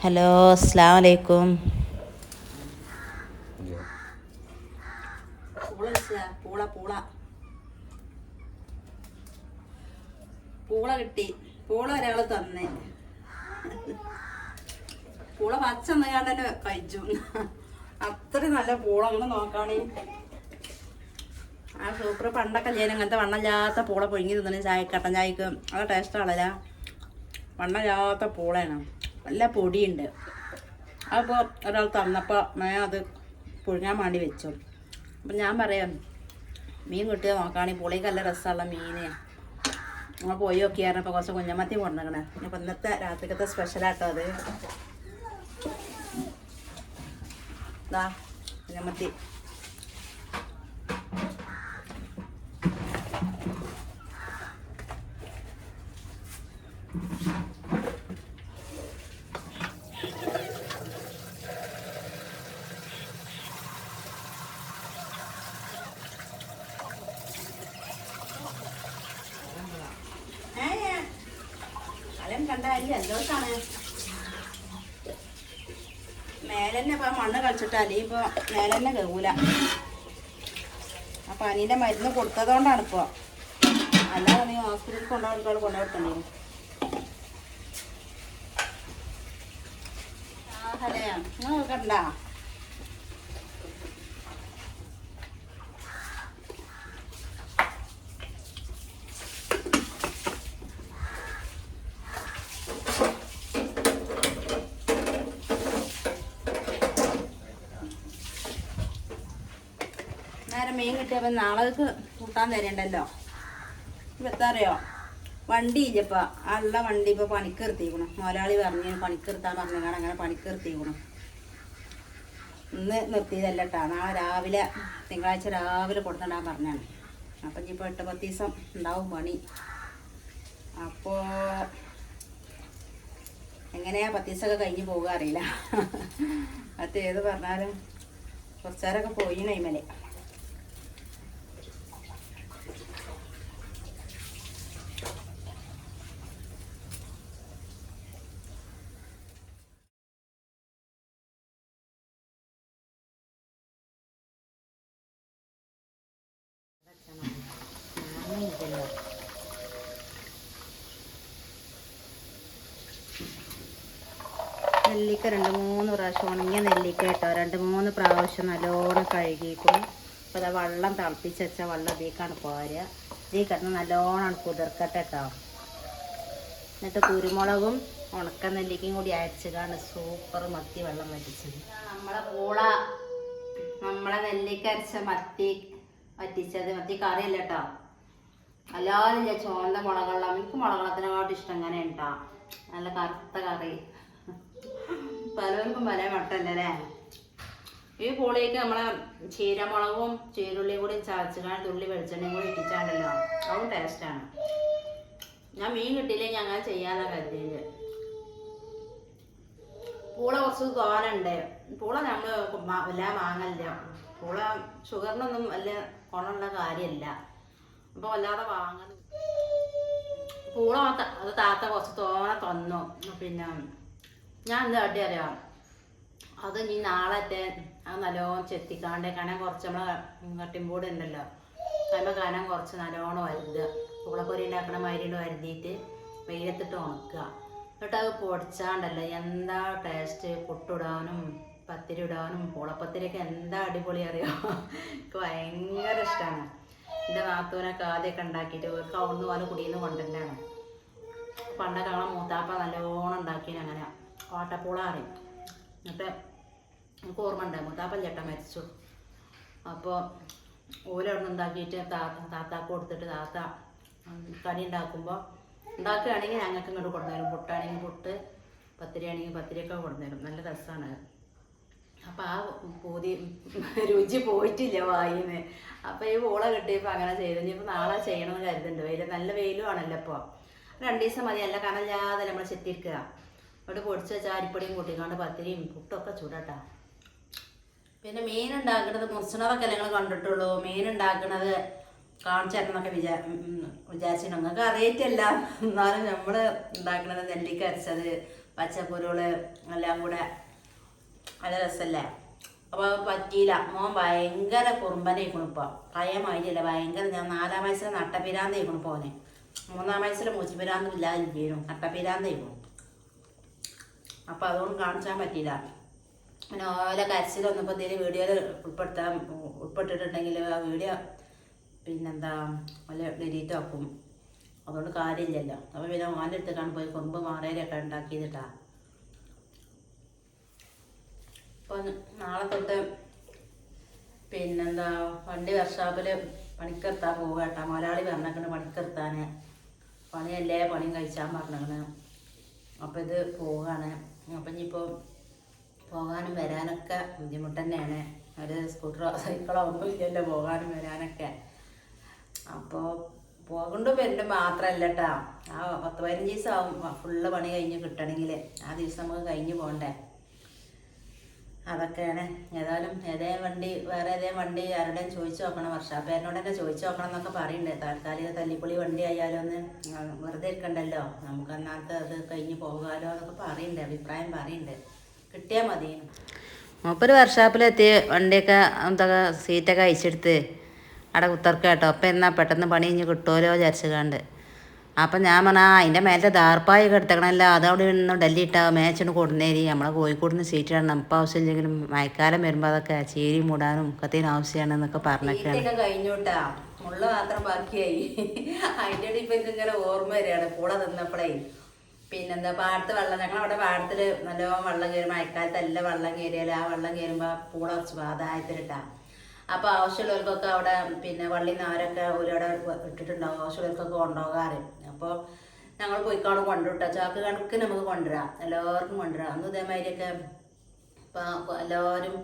Hello, അസ്സലാമു അലൈക്കും. പൂള കിട്ടി. പൂള ഒരാൾ തന്നെ. പൂള പച്ച ഞാൻ തന്നെ കഴിച്ചു. അത്രയും നല്ല പൂള. അങ്ങനെ നോക്കാണേ ആ സൂപ്പർ. പണ്ടൊക്കെ ഞാൻ അങ്ങനത്തെ വണ്ണമില്ലാത്ത പൂള പൊഴുങ്ങി തിന്നണേ കട്ടൻ ചായക്ക് അത് ടേസ്റ്റാണല്ല. വണ്ണമില്ലാത്ത പൂളയാണ്, നല്ല പൊടിയുണ്ട്. അപ്പോൾ ഒരാൾ തന്നപ്പോൾ ഞാൻ അത് പുഴുങ്ങാൻ വേണ്ടി വെച്ചു. അപ്പം ഞാൻ പറയാം, മീൻ കിട്ടിയാൽ നോക്കുകയാണെങ്കിൽ പുളിക്ക് നല്ല രസമുള്ള മീൻ നമ്മൾ പോയി നോക്കിയായിരുന്നപ്പോൾ കുറച്ച് കുഞ്ഞമത്തി കൊണ്ടുവന്നേക്കണേ. അപ്പോൾ ഇന്നത്തെ രാത്രിക്കത്തെ സ്പെഷ്യലാട്ടോ അത്. ഇതാ കുഞ്ഞമത്തി. കണ്ടാലും ജലദോഷമാണ്. മേലെന്നെ ഇപ്പം മണ്ണ് കളിച്ചിട്ടാലേ ഇപ്പോൾ മേലെന്നെ കേൾക്കൂല. ആ പനീൻ്റെ മരുന്ന് കൊടുത്തതുകൊണ്ടാണ് ഇപ്പോൾ. അല്ലാതെ നീ ഹോസ്പിറ്റലിൽ കൊണ്ടുപോയിട്ടുണ്ടേ. ഹലേ, നിങ്ങൾ കണ്ടാ നേരം മീൻ കിട്ടിയപ്പോൾ നാളേക്ക് കൂട്ടാൻ തരണ്ടല്ലോ. ഇപ്പം എത്താ അറിയോ, വണ്ടി ഇല്ലപ്പോൾ ഉള്ള വണ്ടി ഇപ്പോൾ പണിക്ക് നിർത്തിക്കണം. മുതലാളി പറഞ്ഞ് പണിക്ക് നിർത്താൻ പറഞ്ഞാൽ അങ്ങനെ പണിക്ക് നിർത്തിക്കണം. ഇന്ന് നിർത്തിയതല്ല കേട്ടോ, നാളെ രാവിലെ തിങ്കളാഴ്ച രാവിലെ കൊടുത്തിടാൻ പറഞ്ഞാണ്. അപ്പം ഇനിയിപ്പോൾ 8-10 ദിവസം ഉണ്ടാവും പണി. അപ്പോൾ എങ്ങനെയാ 10 ദിവസമൊക്കെ കഴിഞ്ഞ് പോകുക അറിയില്ല. അത് ഏത് പറഞ്ഞാലും കുറച്ചേരൊക്കെ പോയി നൈമലെ. നെല്ലിക്ക 2-3 പ്രാവശ്യം ഉണങ്ങിയ നെല്ലിക്ക കേട്ടോ. 2-3 പ്രാവശ്യം നല്ലോണം കഴുകിയിരിക്കും. അപ്പോൾ അത് വെള്ളം തിളപ്പിച്ച് വെച്ചാൽ വെള്ളം ഇതിലേക്കാണ് പോരുക. ഇതിൽ കിടന്ന് നല്ലോണം കുതിർക്കട്ടെ കേട്ടോ. എന്നിട്ട് കുരുമുളകും ഉണക്ക നെല്ലിക്കയും കൂടി അരച്ചതാണ് സൂപ്പർ മത്തി വെള്ളം വറ്റിച്ചത്. നമ്മളെ നെല്ലിക്ക അരച്ച മത്തി വറ്റിച്ചത്. മത്തി കറിയല്ല കേട്ടോ, എല്ലാവരും ഞാൻ ചുവന്ന മുളകുള്ള. എനിക്ക് മുളകുള്ളതിനെക്കാട്ടും ഇഷ്ടം ഇങ്ങനെ ഉണ്ടാ, നല്ല കറുത്ത കറി. പലവർക്കും പല മട്ടല്ലേ. ഈ പൂളിക്ക് നമ്മളെ ചീരമുളകും ചീരുള്ളിയും കൂടി ചതച്ചുകാണ്ട് തുള്ളി വെളിച്ചെണ്ണയും കൂടി ഇട്ടിച്ചാണ്ടല്ലോ, അതും ടേസ്റ്റാണ്. ഞാൻ മീൻ കിട്ടിയില്ലെങ്കിൽ അങ്ങനെ ചെയ്യാന്നാണ് കരുതിയത്. പൂള കുറച്ച് തോനുണ്ട്. പൂള നമ്മൾ എല്ലാം വാങ്ങലില്ല. പൂള ഷുഗറിനൊന്നും വലിയ ഗുണമുള്ള കാര്യമല്ല. അപ്പോൾ വല്ലാതെ വാങ്ങൽ. പൂള അത് താത്ത കുറച്ച് തോനെ തന്നു. പിന്നെ ഞാൻ എന്താ കാട്ടി അറിയാം, അത് നീ നാളത്തെ അത് നല്ലോണം ചെത്തിക്കാണ്ട് കനം കുറച്ച് നമ്മളെ കട്ടിമ്പൂട് ഉണ്ടല്ലോ, അതിൻ്റെ കനം കുറച്ച് നല്ലോണം വരുതുക. പൂളപ്പൊരി ഉണ്ടാക്കണ മാതിരി വരുതിയിട്ട് വെയിലത്തിട്ട് ഉണക്കുക. എന്നിട്ട് അത് പൊടിച്ചാണ്ടല്ലോ എന്താ ടേസ്റ്റ്. പുട്ടിടാനും പത്തിരി ഇടാനും പൂളപ്പത്തിരിയൊക്കെ എന്താ അടിപൊളി അറിയോ. എനിക്ക് ഭയങ്കര ഇഷ്ടമാണ്. എൻ്റെ നാത്തൂനൊക്കെ ആദ്യമൊക്കെ ഉണ്ടാക്കിയിട്ട് ഇവർക്ക് അവിടുന്ന് പോലെ കുടിയെന്ന് കൊണ്ടുതന്നെയാണ്. പണ്ടൊക്കെ ഞങ്ങളെ മൂത്താപ്പ നല്ലോണം ഉണ്ടാക്കിന് അങ്ങനെ ഓട്ടപ്പൂള അറിയും. എന്നിട്ട് എനിക്ക് ഓർമ്മ ഉണ്ട്, മൂത്താപ്പൻ ചേട്ടൻ മരിച്ചു. അപ്പോൾ ഓരോന്ന് ഉണ്ടാക്കിയിട്ട് താത്താക്ക് കൊടുത്തിട്ട് താത്ത കടി ഉണ്ടാക്കുമ്പോൾ ഉണ്ടാക്കുകയാണെങ്കിൽ ഞങ്ങൾക്ക് ഇങ്ങോട്ട് കൊണ്ടുവരും. പുട്ടാണെങ്കിൽ പുട്ട്, പത്തിരി ആണെങ്കിൽ പത്തിരിയൊക്കെ കൊണ്ടുവരും. നല്ല രസമാണ്. അപ്പം ആ രുചി പോയിട്ടില്ല വായിന്ന്. അപ്പം ഈ പൂള കിട്ടിയപ്പോൾ അങ്ങനെ ചെയ്തു. ഇനിയിപ്പോൾ നാളെ ചെയ്യണമെന്ന് കരുതുന്നുണ്ട്. നല്ല വെയിലും ആണല്ലോ ഇപ്പോൾ. 2 ദിവസം മതി, നല്ല കനല്ലാതെ നമ്മൾ ചെത്തിയിരിക്കുക. അവിടെ പൊടിച്ച് വെച്ചാൽ അരിപ്പൊടിയും കൂട്ടിക്കാണ്ട് പത്തിരിയും പുട്ടൊക്കെ ചൂടാട്ടാ. പിന്നെ മീൻ ഉണ്ടാക്കുന്നത് മുറിച്ചണതൊക്കെ ഞങ്ങൾ കണ്ടിട്ടുള്ളൂ. മീൻ ഉണ്ടാക്കുന്നത് കാണിച്ചു തരണമെന്നൊക്കെ വിചാരിച്ചിട്ട് നിങ്ങൾക്ക് അറിയിട്ടില്ല. എന്നാലും നമ്മൾ ഉണ്ടാക്കുന്നത് നെല്ലിക്ക അരച്ചത്, പച്ചപ്പൊരുള് എല്ലാം കൂടെ നല്ല രസമല്ലേ. അപ്പോൾ പറ്റിയില്ല. മോൻ ഭയങ്കര കുറുമ്പനായിക്കണു ഇപ്പോൾ. പഴയ മാതിരിയല്ല, ഭയങ്കര. ഞാൻ 4-ാം വയസ്സിൽ നട്ടപ്പിരാന്തായിക്കണു പോനെ. 3-ാം വയസ്സിൽ മൂച്ചിപ്പിരാന്തും ഇല്ലാതിരിക്കുന്നു, നട്ടപ്പിരാന്തായിക്കണു. അപ്പോൾ അതുകൊണ്ട് കാണിച്ചാൻ പറ്റിയില്ല. പിന്നെ ഓരോ കരച്ചിലൊന്നും ഇപ്പോൾ എന്തെങ്കിലും വീഡിയോയിൽ ഉൾപ്പെട്ടിട്ടുണ്ടെങ്കിൽ ആ വീഡിയോ പിന്നെന്താ വല്ല ഡിലീറ്റ് ആക്കും. അതുകൊണ്ട് കാര്യമില്ലല്ലോ. അപ്പോൾ പിന്നെ മോൻ്റെ അടുത്തേക്കാണ് പോയി കുറുമ്പ് മാറേലൊക്കെ ഉണ്ടാക്കിയതിട്ടാ. അപ്പോൾ നാളെ തൊട്ട് പിന്നെന്താ വണ്ടി വർക്ക്ഷോപ്പിൽ പണിക്കെടുത്താൻ പോവുക കേട്ടോ. മുതലാളി പറഞ്ഞേക്കണ് പണിക്കെടുത്താൻ. പണിയല്ലേ, പണിയും കഴിച്ചാൽ പറഞ്ഞേക്കണ്. അപ്പോൾ ഇത് പോവുകയാണ്. അപ്പം ഇനിയിപ്പോൾ പോകാനും വരാനൊക്കെ ബുദ്ധിമുട്ട് തന്നെയാണ്. ഒരു സ്കൂട്ടറോ സൈക്കിളോ ഒന്നും ഇല്ലല്ലോ പോകാനും വരാനൊക്കെ. അപ്പോൾ പോകണ്ട വരുന്നുണ്ട് മാത്രമല്ല കേട്ടോ. ആ 10-15 ദിവസം ആവും ഫുള്ള് പണി കഴിഞ്ഞ് കിട്ടണമെങ്കിൽ. ആ ദിവസം നമുക്ക് കഴിഞ്ഞ് പോകണ്ടേ. അതൊക്കെയാണ്. ഏതായാലും വേറെ ഏതേ വണ്ടി ആരുടെയും ചോദിച്ചു നോക്കണം. വർഷാപ്പേരനോട് തന്നെ ചോദിച്ചു നോക്കണം എന്നൊക്കെ പറയുന്നുണ്ട്. താൽക്കാലിക തല്ലിപ്പൊളി വണ്ടി ആയാലും ഒന്ന് വെറുതെ ഇരിക്കണ്ടല്ലോ, നമുക്ക് അന്നത്തെ അത് കഴിഞ്ഞ് പോകാലോ എന്നൊക്കെ പറയുന്നുണ്ട്, അഭിപ്രായം പറയുന്നുണ്ട്. കിട്ടിയാൽ മതി. മൂപ്പര് വർക്ക്ഷോപ്പിലെത്തി വണ്ടിയൊക്കെ എന്തൊക്കെ സീറ്റൊക്കെ അയച്ചെടുത്ത് അവിടെ കുത്തർക്ക കേട്ടോ. അപ്പം എന്നാൽ പെട്ടെന്ന് പണി കഴിഞ്ഞ് കിട്ടുമല്ലോ വിചാരിച്ചുകാണ്ട്. അപ്പം ഞാൻ പറഞ്ഞാൽ അതിൻ്റെ മേലത്തെ ദാർപ്പായൊക്കെ എടുത്തേക്കണമല്ലോ, അതവിടെ നിന്ന് ഡൽഹിയിട്ടാ മേച്ചോണ്ട് കൊടുന്നേരി. നമ്മളെ കോഴിക്കോട് നിന്ന് സീറ്റ് ഇടണം. ഇപ്പം ആവശ്യമില്ലെങ്കിലും മഴക്കാലം വരുമ്പോൾ അതൊക്കെ ചീരി മൂടാനും ഒക്കത്തിന് ആവശ്യമാണ് എന്നൊക്കെ പറഞ്ഞൊക്കെയാണ്. കഴിഞ്ഞുട്ടാ, മുള്ള മാത്രം ബാക്കിയായി. അതിൻ്റെ ഇടയിൽ ഇപ്പം എനിക്കിങ്ങനെ ഓർമ്മ വരികയാണ് പൂള തിന്നപ്പോഴേ. പിന്നെന്താ പാടത്ത് വെള്ളം, ഞങ്ങളവിടെ പാടത്തിൽ നല്ലോണം വെള്ളം കയറും. മഴക്കാലത്ത് എല്ലാം വെള്ളം കയറിയാൽ ആ വെള്ളം കയറുമ്പോൾ പൂള കുറച്ച് പാതായത്തിലിട്ടാ. അപ്പോൾ ആവശ്യമുള്ളവർക്കൊക്കെ അവിടെ പിന്നെ വള്ളി നാരൊക്കെ ഒരവിടെ ഇട്ടിട്ടുണ്ടാവും. ആവശ്യമുള്ളവർക്കൊക്കെ കൊണ്ടുപോകാറ്. അപ്പോൾ ഞങ്ങൾ പോയിക്കാണ് കൊണ്ടുവിട്ടാ. ചാക്ക് കണക്കിന് നമുക്ക് കൊണ്ടുവരാം, എല്ലാവർക്കും കൊണ്ടുവരാം. അന്ന് ഇതേമാതിരിയൊക്കെ ഇപ്പോൾ എല്ലാവരും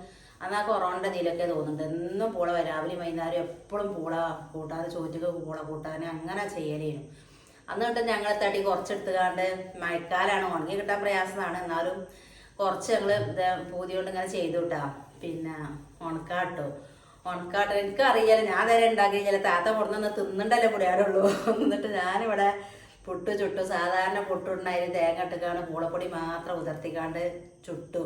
അന്ന് ആ കൊറോണയുടെ ഇതിലൊക്കെ തോന്നുന്നുണ്ട്. എന്നും പൂള രാവിലെ വൈകുന്നേരം എപ്പോഴും പൂള കൂട്ടാതെ ചോറ്റക്ക് പൂള കൂട്ടാൻ അങ്ങനെ ചെയ്യലേനും. അന്ന് തൊട്ട് ഞങ്ങൾ തടി കുറച്ചെടുത്തുകാണ്ട് മഴക്കാലമാണ്, ഉണങ്ങി കിട്ടാൻ പ്രയാസമാണ്. എന്നാലും കുറച്ച് ഞങ്ങൾ പൂതി കൊണ്ട് ഇങ്ങനെ ചെയ്തു കിട്ടാ. പിന്നെ ഉണക്കാട്ടോ എനിക്കറിയാലോ, ഞാൻ നേരെ ഉണ്ടാക്കി ചില താത്ത കൊടുന്ന് തിന്നുണ്ടല്ലോ പുടിയാടുള്ളൂ. എന്നിട്ട് ഞാനിവിടെ പുട്ട് ചുട്ടു. സാധാരണ പുട്ടുണ്ടായാലും തേങ്ങ ഇട്ടുകാണ്ട് പൂളപ്പൊടി മാത്രം ഉതിർത്തിക്കാണ്ട് ചുട്ടു.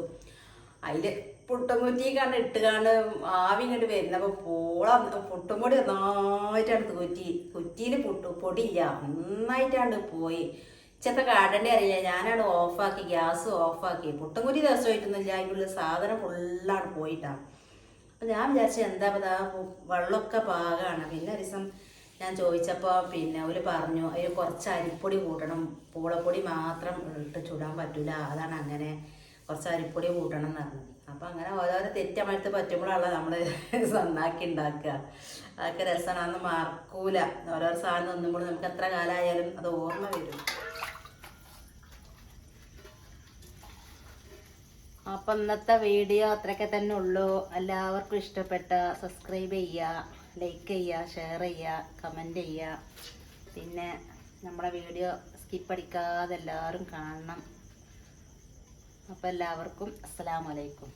അതിൽ പുട്ടുംകുറ്റിക്കാണ്ട് ഇട്ടുകാണ്ട് ആവി ഇങ്ങോട്ട് വരുന്നപ്പോൾ പുട്ടുംപൊടി നന്നായിട്ടാണ് കുറ്റിയിൽ പൊടിയില്ല, നന്നായിട്ടാണ്ട് പോയി. ഇച്ചത്തെ കാട്ടേണ്ടി അറിയില്ല. ഞാനാണ് ഓഫാക്കി, ഗ്യാസ് ഓഫാക്കി. പുട്ടുംകുറ്റി ദിവസമായിട്ടൊന്നുമില്ല, അതിനുള്ള സാധനം ഫുള്ളാണ് പോയിട്ടാണ്. അപ്പം ഞാൻ വിചാരിച്ചു എന്താ വെള്ളമൊക്കെ പാകമാണ്. പിന്നെ ഒരു ദിവസം ഞാൻ ചോദിച്ചപ്പോൾ പിന്നെ അവർ പറഞ്ഞു അതിൽ കുറച്ച് അരിപ്പൊടി കൂട്ടണം, പൂളപ്പൊടി മാത്രം ഇട്ട് ചുടാൻ പറ്റില്ല, അതാണ് അങ്ങനെ കുറച്ച് അരിപ്പൊടി കൂട്ടണം എന്ന് പറഞ്ഞു. അപ്പം അങ്ങനെ ഓരോരോ തെറ്റമടുത്ത് പറ്റുമ്പോഴാണല്ലോ നമ്മൾ നന്നാക്കി ഉണ്ടാക്കുക. അതൊക്കെ രസമാണ്, അതൊന്നും മറക്കൂല. ഓരോരോ സാധനം തിന്നുമ്പോൾ നമുക്ക് എത്ര കാലമായാലും അത് ഓർമ്മ വരും. അപ്പം ഇന്നത്തെ വീഡിയോ അത്രയൊക്കെ തന്നെ ഉള്ളൂ. എല്ലാവർക്കും ഇഷ്ടപ്പെട്ട സബ്സ്ക്രൈബ് ചെയ്യുക, ലൈക്ക് ചെയ്യുക, ഷെയർ ചെയ്യുക, കമൻറ്റ് ചെയ്യുക. പിന്നെ നമ്മുടെ വീഡിയോ സ്കിപ്പ് അടിക്കാതെ എല്ലാവരും കാണണം. അപ്പോൾ എല്ലാവർക്കും അസ്സലാമു അലൈക്കും.